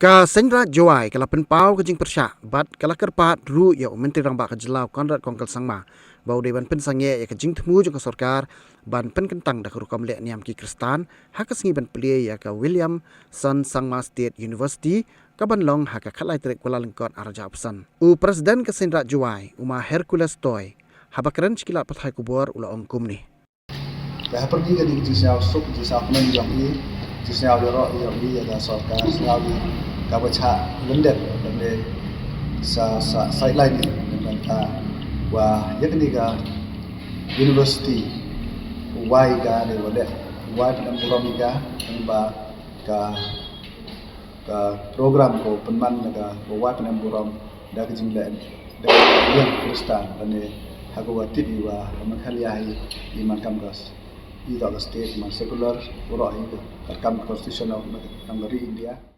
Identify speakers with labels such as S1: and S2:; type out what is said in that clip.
S1: Ka senra jawai kala penpau ke jing persya bat kala kerpat ru ya menteri rang ba ka jelau Konrad Kongkel Sangma bau de ban pen sangye ya ke jing temu jong ka sarkar ban pen kentang da ka rukam le niam ki kristan ha ka sengi ban plie ya ka William Son Sangma State University ka ban long ha ka khalai trek Kuala Lengkot Araja Apsan u presiden ka senra jawai uma Hercules Toy habakran chikila pathai kubor ula ongkum ni
S2: ya pergi ke di jisau suk jisau men yang ini jisau jorok yang ini ada sarkar jisau di kawacha lendet dan sa sideline ni dan ka wa yakni ga university wai ga ne wale wai dan buramika ba ka program ko penman ga wai dan buram da ke jinglen da yang kristan dan hagawati wa makhaliyahi iman kamgas di dalam state man sekular urai kam konstitusional negeri India.